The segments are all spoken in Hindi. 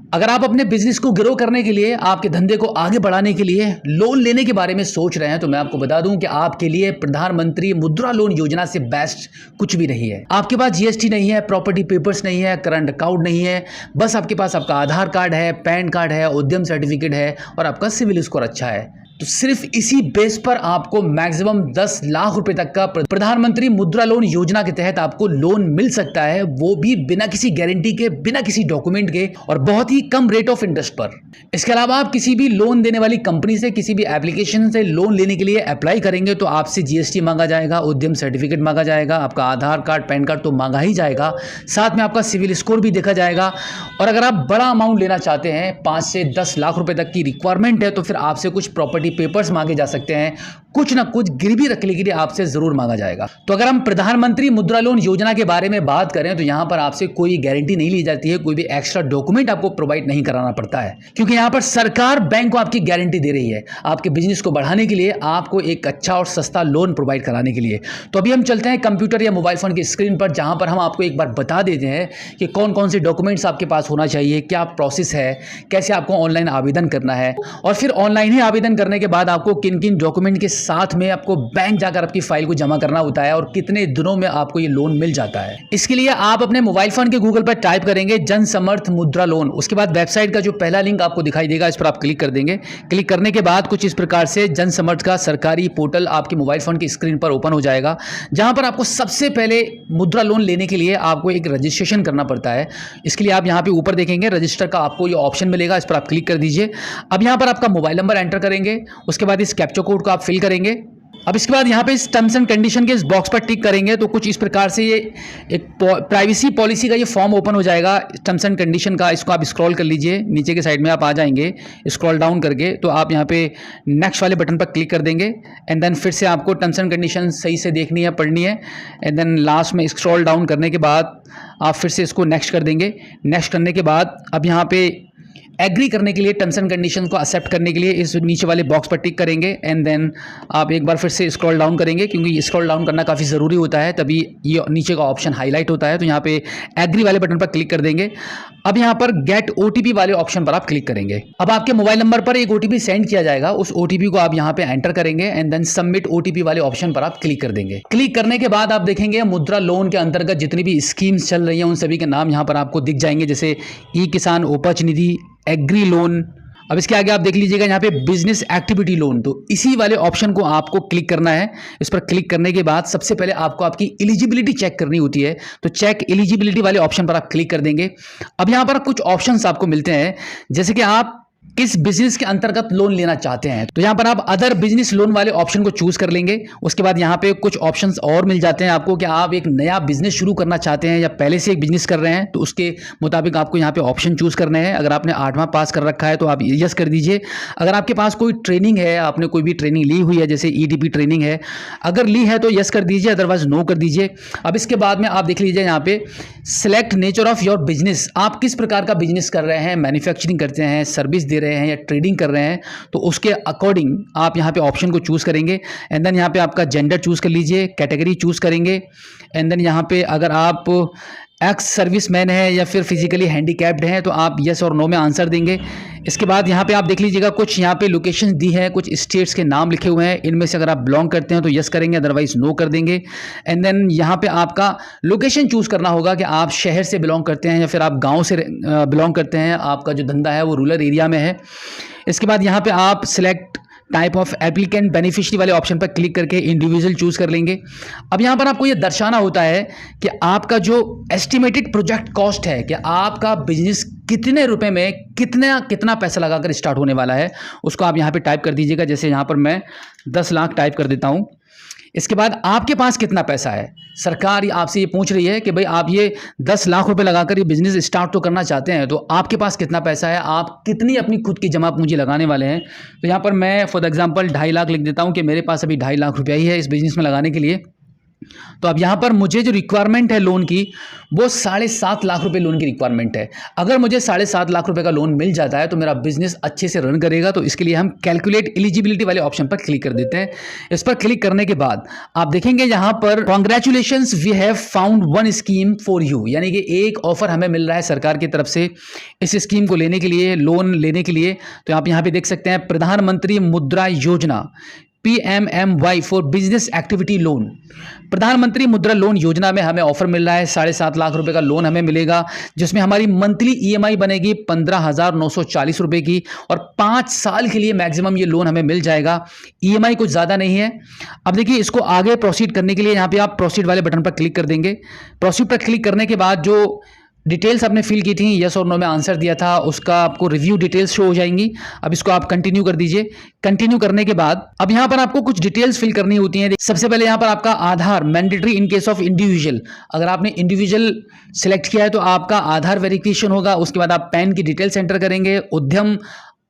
अगर आप अपने बिजनेस को ग्रो करने के लिए, आपके धंधे को आगे बढ़ाने के लिए लोन लेने के बारे में सोच रहे हैं तो मैं आपको बता दूं कि आपके लिए प्रधानमंत्री मुद्रा लोन योजना से बेस्ट कुछ भी नहीं है। आपके पास जीएसटी नहीं है, प्रॉपर्टी पेपर्स नहीं है, करंट अकाउंट नहीं है, बस आपके पास आपका आधार कार्ड है, पैन कार्ड है, उद्यम सर्टिफिकेट है और आपका सिविल स्कोर अच्छा है। तो सिर्फ इसी बेस पर आपको मैक्सिमम 10 लाख रुपए तक का प्रधानमंत्री मुद्रा लोन योजना के तहत आपको लोन मिल सकता है, वो भी बिना किसी गारंटी के, बिना किसी डॉक्यूमेंट के और बहुत ही कम रेट ऑफ इंटरेस्ट पर। इसके अलावा आप किसी भी लोन देने वाली कंपनी से, किसी भी एप्लीकेशन से लोन लेने के लिए अप्लाई करेंगे तो आपसे जीएसटी मांगा जाएगा, उद्यम सर्टिफिकेट मांगा जाएगा, आपका आधार कार्ड, पैन कार्ड तो मांगा ही जाएगा, साथ में आपका सिविल स्कोर भी देखा जाएगा। और अगर आप बड़ा अमाउंट लेना चाहते हैं, 5 से 10 लाख रुपए तक की रिक्वायरमेंट है, तो फिर आपसे कुछ प्रॉपर्टी पेपर्स मांगे जा सकते हैं, कुछ ना कुछ गिरवी रखने के लिए आपसे जरूर मांगा जाएगा। तो अगर हम प्रधानमंत्री मुद्रा लोन योजना के बारे में बात करें तो यहां पर आपसे कोई गारंटी नहीं ली जाती है, कोई भी एक्स्ट्रा डॉक्यूमेंट आपको प्रोवाइड नहीं कराना पड़ता है, क्योंकि यहां पर सरकार बैंक को आपकी गारंटी दे रही है आपके बिजनेस को बढ़ाने के लिए, आपको एक अच्छा और सस्ता लोन प्रोवाइड कराने के लिए। तो अभी हम चलते हैं कंप्यूटर या मोबाइल फोन की स्क्रीन पर, जहां पर हम आपको एक बार बता देते हैं कि कौन कौन से डॉक्यूमेंट्स आपके पास होना चाहिए, क्या प्रोसेस है, कैसे आपको ऑनलाइन आवेदन करना है, और फिर ऑनलाइन ही आवेदन करने के बाद आपको किन किन डॉक्यूमेंट के साथ में आपको बैंक जाकर आपकी फाइल को जमा करना होता है और कितने दिनों में आपको ये लोन मिल जाता है। इसके लिए आप अपने मोबाइल फोन के गूगल पर टाइप करेंगे जन समर्थ मुद्रा लोन, उसके बाद वेबसाइट का जो पहला लिंक आपको दिखाई देगा इस पर आप क्लिक कर देंगे। क्लिक करने के बाद कुछ इस प्रकार से जन समर्थ का सरकारी पोर्टल आपके मोबाइल फोन की स्क्रीन पर ओपन हो जाएगा, जहां पर आपको सबसे पहले मुद्रा लोन लेने के लिए आपको एक रजिस्ट्रेशन करना पड़ता है। इसके लिए आप यहां पे ऊपर देखेंगे रजिस्टर का आपको ये ऑप्शन मिलेगा, इस पर आप क्लिक कर दीजिए। अब यहां पर आपका मोबाइल नंबर एंटर करेंगे, उसके बाद इस कैप्चा कोड को आप फिल करेंगे। अब इसके बाद यहाँ पे इस टर्म्स एंड कंडीशन के इस बॉक्स पर टिक करेंगे तो कुछ इस प्रकार से ये एक प्राइवेसी पॉलिसी का ये फॉर्म ओपन हो जाएगा टर्म्स एंड कंडीशन का। इसको आप स्क्रॉल कर लीजिए, नीचे के साइड में आप आ जाएंगे, स्क्रॉल डाउन करके तो आप यहाँ पे नेक्स्ट वाले बटन पर क्लिक कर देंगे एंड देन फिर से आपको टर्म्स एंड कंडीशन सही से देखनी है, पढ़नी है एंड देन लास्ट में स्क्रॉल डाउन करने के बाद आप फिर से इसको नेक्स्ट कर देंगे। नेक्स्ट करने के बाद अब यहाँ पे एग्री करने के लिए, टर्म्स एंड कंडीशन को एक्सेप्ट करने के लिए इस नीचे वाले बॉक्स पर टिक करेंगे एंड देन आप एक बार फिर से स्क्रॉल डाउन करेंगे, क्योंकि स्क्रॉल डाउन करना काफ़ी ज़रूरी होता है, तभी ये नीचे का ऑप्शन हाईलाइट होता है। तो यहाँ पे एग्री वाले बटन पर क्लिक कर देंगे। अब यहाँ पर गेट ओटीपी वाले ऑप्शन पर आप क्लिक करेंगे। अब आपके मोबाइल नंबर पर एक ओटीपी सेंड किया जाएगा, उस ओटीपी को आप यहाँ पे एंटर करेंगे एंड देन सबमिट ओटीपी वाले ऑप्शन पर आप क्लिक कर देंगे। क्लिक करने के बाद आप देखेंगे मुद्रा लोन के अंतर्गत जितनी भी स्कीम्स चल रही हैं उन सभी के नाम यहाँ पर आपको दिख जाएंगे, जैसे ई किसान उपज निधि, एग्री लोन। अब इसके आगे आप देख लीजिएगा यहाँ पे बिजनेस एक्टिविटी लोन, तो इसी वाले ऑप्शन को आपको क्लिक करना है। इस पर क्लिक करने के बाद सबसे पहले आपको आपकी एलिजिबिलिटी चेक करनी होती है, तो चेक एलिजिबिलिटी वाले ऑप्शन पर आप क्लिक कर देंगे। अब यहाँ पर कुछ ऑप्शंस आपको मिलते हैं, जैसे कि आप किस बिजनेस के अंतर्गत लोन लेना चाहते हैं, तो यहां पर आप अदर बिजनेस लोन वाले ऑप्शन को चूज कर लेंगे। उसके बाद यहां पे कुछ ऑप्शंस और मिल जाते हैं आपको कि आप एक नया बिजनेस शुरू करना चाहते हैं या पहले से एक बिजनेस कर रहे हैं, तो उसके मुताबिक आपको यहां पे ऑप्शन चूज करने हैं। अगर आपने 8वां पास कर रखा है तो आप यस कर दीजिए। अगर आपके पास कोई ट्रेनिंग है, आपने कोई भी ट्रेनिंग ली हुई है, जैसे ईडीपी ट्रेनिंग है, अगर ली है तो यस कर दीजिए, अदरवाइज नो कर दीजिए। अब इसके बाद में आप देख लीजिए यहाँ पे select nature of your business, आप किस प्रकार का बिजनेस कर रहे हैं, मैन्युफैक्चरिंग करते हैं, सर्विस दे रहे हैं या ट्रेडिंग कर रहे हैं, तो उसके अकॉर्डिंग आप यहाँ पे ऑप्शन को चूज करेंगे एंड देन यहाँ पे आपका जेंडर चूज कर लीजिए, कैटेगरी चूज करेंगे एंड देन यहाँ पे अगर आप एक्स सर्विसमैन है या फिर फिजिकली हैंडीकैप्ड हैं तो आप यस और नो में आंसर देंगे। इसके बाद यहाँ पे आप देख लीजिएगा कुछ यहाँ पे लोकेशन दी है, कुछ स्टेट्स के नाम लिखे हुए हैं, इनमें से अगर आप बिलोंग करते हैं तो यस करेंगे, अदरवाइज नो कर देंगे। एंड देन यहाँ पे आपका लोकेशन चूज करना होगा कि आप शहर से बिलोंग करते हैं या फिर आप गाँव से बिलोंग करते हैं, आपका जो धंधा है वो रूरल एरिया में है। इसके बाद यहाँ पे आप select type of applicant beneficiary वाले ऑप्शन पर क्लिक करके इंडिविजुअल चूज कर लेंगे। अब यहाँ पर आपको ये दर्शाना होता है कि आपका जो एस्टिमेटेड प्रोजेक्ट कॉस्ट है, कि आपका बिजनेस कितने रुपए में कितना पैसा लगाकर स्टार्ट होने वाला है, उसको आप यहाँ पे टाइप कर दीजिएगा। जैसे यहाँ पर मैं 10 लाख टाइप कर देता हूँ। इसके बाद आपके पास कितना पैसा है, सरकार आपसे ये पूछ रही है कि भाई आप ये 10 लाख रुपए लगाकर ये बिजनेस स्टार्ट तो करना चाहते हैं, तो आपके पास कितना पैसा है, आप कितनी अपनी खुद की जमा पूंजी लगाने वाले हैं। तो यहाँ पर मैं फॉर एग्जांपल 2.5 लाख लिख देता हूँ कि मेरे पास अभी 2.5 लाख रुपया ही है इस बिजनेस में लगाने के लिए। तो अब यहाँ पर मुझे जो रिक्वायरमेंट है लोन की वो 7.5 लाख रुपए लोन की रिक्वायरमेंट है। अगर मुझे 7.5 लाख रुपए का लोन मिल जाता है तो मेरा बिजनेस अच्छे से रन करेगा। तो इसके लिए हम कैलकुलेट एलिजिबिलिटी वाले ऑप्शन पर क्लिक कर देते हैं। इस पर क्लिक करने के बाद आप देखेंगे यहाँ पर congratulations we have found one scheme for you, यानी कि एक ऑफर हमें मिल रहा है सरकार की तरफ से इस स्कीम को लेने के लिए, लोन लेने के लिए। तो आप यहाँ पे देख सकते हैं प्रधानमंत्री मुद्रा योजना PMMY for business activity loan. प्रधानमंत्री मुद्रा लोन योजना में हमें ऑफर मिल रहा है 7.5 लाख रुपए का लोन हमें मिलेगा, जिसमें हमारी मंथली EMI बनेगी 15,940 रुपए की और 5 साल के लिए मैक्सिमम ये लोन हमें मिल जाएगा। EMI कुछ ज़्यादा नहीं है। अब देखिए, इसको आगे प्रोसीड करने के लिए यहाँ पे आप प्रोसीड वाले बटन पर क्लिक कर देंगे। प्रोसीड पर क्लिक करने के बाद जो डिटेल्स आपने फिल की थी, यस और नो में आंसर दिया था, उसका आपको रिव्यू डिटेल्स शो हो जाएंगी। अब इसको आप कंटिन्यू कर दीजिए। कंटिन्यू करने के बाद अब यहाँ पर आपको कुछ डिटेल्स फिल करनी होती हैं। सबसे पहले यहाँ पर आपका Aadhaar mandatory in case of individual, अगर आपने इंडिविजुअल सिलेक्ट किया है तो आपका आधार वेरिफिकेशन होगा। उसके बाद आप पैन की डिटेल्स एंटर करेंगे। उद्यम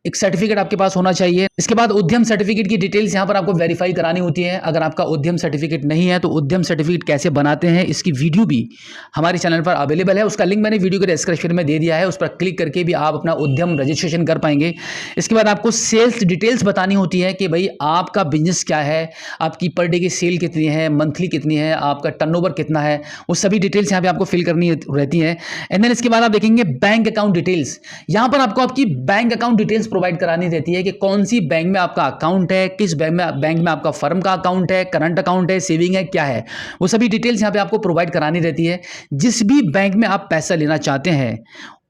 एक सर्टिफिकेट आपके पास होना चाहिए। इसके बाद उद्यम सर्टिफिकेट की डिटेल्स यहाँ पर आपको वेरीफाई करानी होती है। अगर आपका उद्यम सर्टिफिकेट नहीं है तो उद्यम सर्टिफिकेट कैसे बनाते हैं इसकी वीडियो भी हमारे चैनल पर अवेलेबल है। उसका लिंक मैंने वीडियो के डिस्क्रिप्शन में दे दिया है, उस पर क्लिक करके भी आप अपना उद्यम रजिस्ट्रेशन कर पाएंगे। इसके बाद आपको सेल्स डिटेल्स बतानी होती है कि भाई आपका बिजनेस क्या है, आपकी पर डे की सेल कितनी है, मंथली कितनी है, आपका टर्नओवर कितना है, वो सभी डिटेल्स यहाँ पे आपको फिल करनी रहती है। एंड देन इसके बाद आप देखेंगे बैंक अकाउंट डिटेल्स। यहाँ पर आपको आपकी बैंक अकाउंट डिटेल्स प्रोवाइड करानी रहती है कि कौन सी बैंक में आपका अकाउंट है, किस बैंक में आपका फर्म का अकाउंट है, करंट अकाउंट है, सेविंग है, क्या है, वो सभी डिटेल्स यहां पे आपको प्रोवाइड करानी रहती है। जिस भी बैंक में आप पैसा लेना चाहते हैं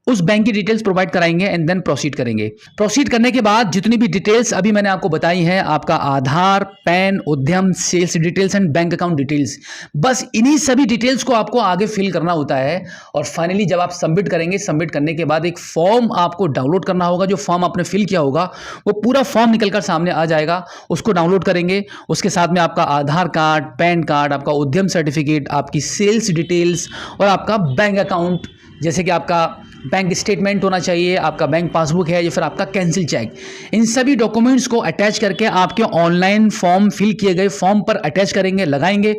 उस बैंक की डिटेल्स प्रोवाइड कराएंगे एंड देन प्रोसीड करेंगे। प्रोसीड करने के बाद जितनी भी डिटेल्स अभी मैंने आपको बताई हैं, आपका Aadhaar, PAN, Udyam, sales details and bank account details, बस इन्हीं सभी डिटेल्स को आपको आगे फिल करना होता है। और फाइनली जब आप सबमिट करेंगे, सबमिट करने के बाद एक फॉर्म आपको डाउनलोड करना होगा। जो फॉर्म आपने फिल किया होगा वो पूरा फॉर्म निकलकर सामने आ जाएगा, उसको डाउनलोड करेंगे। उसके साथ में आपका आधार कार्ड, पैन कार्ड, आपका उद्यम सर्टिफिकेट, आपकी सेल्स डिटेल्स और आपका बैंक अकाउंट, जैसे कि आपका बैंक स्टेटमेंट होना चाहिए, आपका बैंक पासबुक है या फिर आपका कैंसिल चेक, इन सभी डॉक्यूमेंट्स को अटैच करके आपके ऑनलाइन फॉर्म फिल किए गए फॉर्म पर अटैच करेंगे, लगाएंगे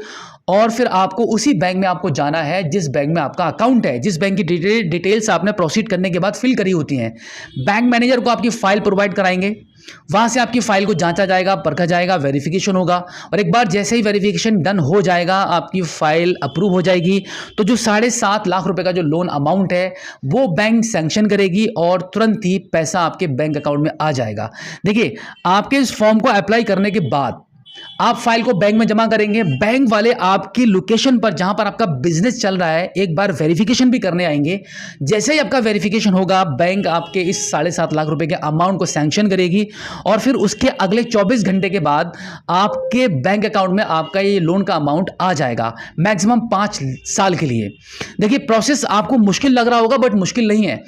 और फिर आपको उसी बैंक में आपको जाना है जिस बैंक में आपका अकाउंट है, जिस बैंक की डिटेल्स आपने प्रोसीड करने के बाद फिल करी होती हैं। बैंक मैनेजर को आपकी फाइल प्रोवाइड कराएंगे, वहां से आपकी फाइल को जांचा जाएगा, परखा जाएगा, वेरिफिकेशन होगा और एक बार जैसे ही वेरिफिकेशन डन हो जाएगा, आपकी फाइल अप्रूव हो जाएगी। तो जो 7.5 लाख रुपए का जो लोन अमाउंट है वो बैंक सैंक्शन करेगी और तुरंत ही पैसा आपके बैंक अकाउंट में आ जाएगा। देखिए, आपके इस फॉर्म को अप्लाई करने के बाद आप फाइल को बैंक में जमा करेंगे, बैंक वाले आपकी लोकेशन पर जहां पर आपका बिजनेस चल रहा है एक बार वेरिफिकेशन भी करने आएंगे। जैसे ही आपका वेरिफिकेशन होगा, बैंक आपके इस 7.5 लाख रुपए के अमाउंट को सैंक्शन करेगी और फिर उसके अगले 24 घंटे के बाद आपके बैंक अकाउंट में आपका ये लोन का अमाउंट आ जाएगा, मैक्सिमम 5 साल के लिए। देखिए, प्रोसेस आपको मुश्किल लग रहा होगा बट मुश्किल नहीं है।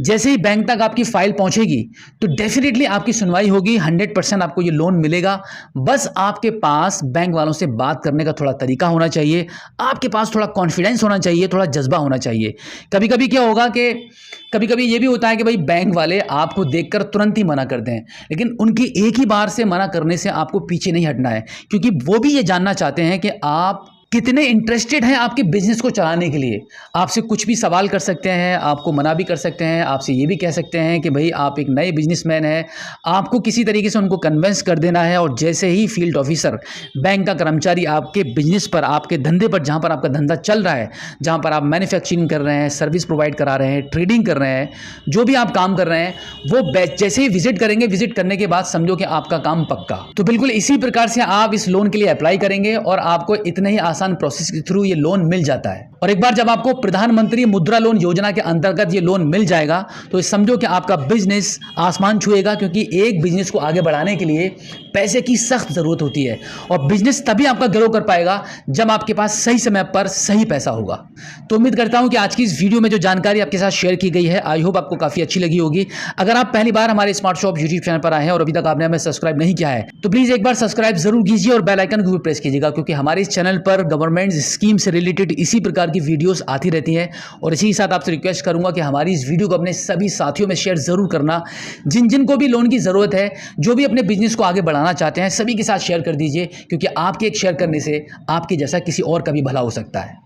जैसे ही बैंक तक आपकी फाइल पहुंचेगी तो डेफिनेटली आपकी सुनवाई होगी, 100% आपको ये लोन मिलेगा। बस आपके पास बैंक वालों से बात करने का थोड़ा तरीका होना चाहिए, आपके पास थोड़ा कॉन्फिडेंस होना चाहिए, थोड़ा जज्बा होना चाहिए। कभी कभी क्या होगा कि कभी कभी ये भी होता है कि भाई बैंक वाले आपको देखकर तुरंत ही मना कर दें, लेकिन उनकी एक ही बार से मना करने से आपको पीछे नहीं हटना है, क्योंकि वो भी ये जानना चाहते हैं कि आप कितने इंटरेस्टेड हैं आपके बिजनेस को चलाने के लिए। आपसे कुछ भी सवाल कर सकते हैं, आपको मना भी कर सकते हैं, आपसे ये भी कह सकते हैं कि भाई आप एक नए बिजनेसमैन हैं, आपको किसी तरीके से उनको कन्विंस कर देना है। और जैसे ही फील्ड ऑफिसर, बैंक का कर्मचारी आपके बिजनेस पर, आपके धंधे पर, जहाँ पर आपका धंधा चल रहा है, जहाँ पर आप मैन्युफैक्चरिंग कर रहे हैं, सर्विस प्रोवाइड करा रहे हैं, ट्रेडिंग कर रहे हैं, जो भी आप काम कर रहे हैं, वो जैसे ही विजिट करेंगे, विजिट करने के बाद समझो कि आपका काम पक्का। तो बिल्कुल इसी प्रकार से आप इस लोन के लिए अप्लाई करेंगे और आपको इतने ही आसान प्रोसेस के थ्रू ये लोन मिल जाता है। और एक बार जब आपको प्रधानमंत्री मुद्रा लोन योजना के अंतर्गत ये लोन मिल जाएगा तो समझो कि आपका बिजनेस आसमान छुएगा, क्योंकि एक बिजनेस को आगे बढ़ाने के लिए पैसे की सख्त जरूरत होती है और बिजनेस तभी आपका ग्रो कर पाएगा जब आपके पास सही समय पर सही पैसा होगा। तो उम्मीद करता हूं कि आज की इस वीडियो में जो जानकारी आपके साथ शेयर की गई है, आई होप आपको काफी अच्छी लगी होगी। अगर आप पहली बार हमारे स्मार्ट शॉप यूट्यूब चैनल पर आए हैं और अभी तक आपने हमें सब्सक्राइब नहीं किया है तो प्लीज एक बार सब्सक्राइब जरूर कीजिए और बेल आइकन को भी प्रेस कीजिएगा, क्योंकि हमारे इस चैनल पर गवर्नमेंट स्कीम से रिलेटेड इसी प्रकार प्रकार की वीडियोस आती रहती हैं। और इसी के साथ आपसे रिक्वेस्ट करूंगा कि हमारी इस वीडियो को अपने सभी साथियों में शेयर ज़रूर करना। जिन जिन को भी लोन की ज़रूरत है, जो भी अपने बिजनेस को आगे बढ़ाना चाहते हैं, सभी के साथ शेयर कर दीजिए, क्योंकि आपके एक शेयर करने से आपके जैसा किसी और का भी भला हो सकता है।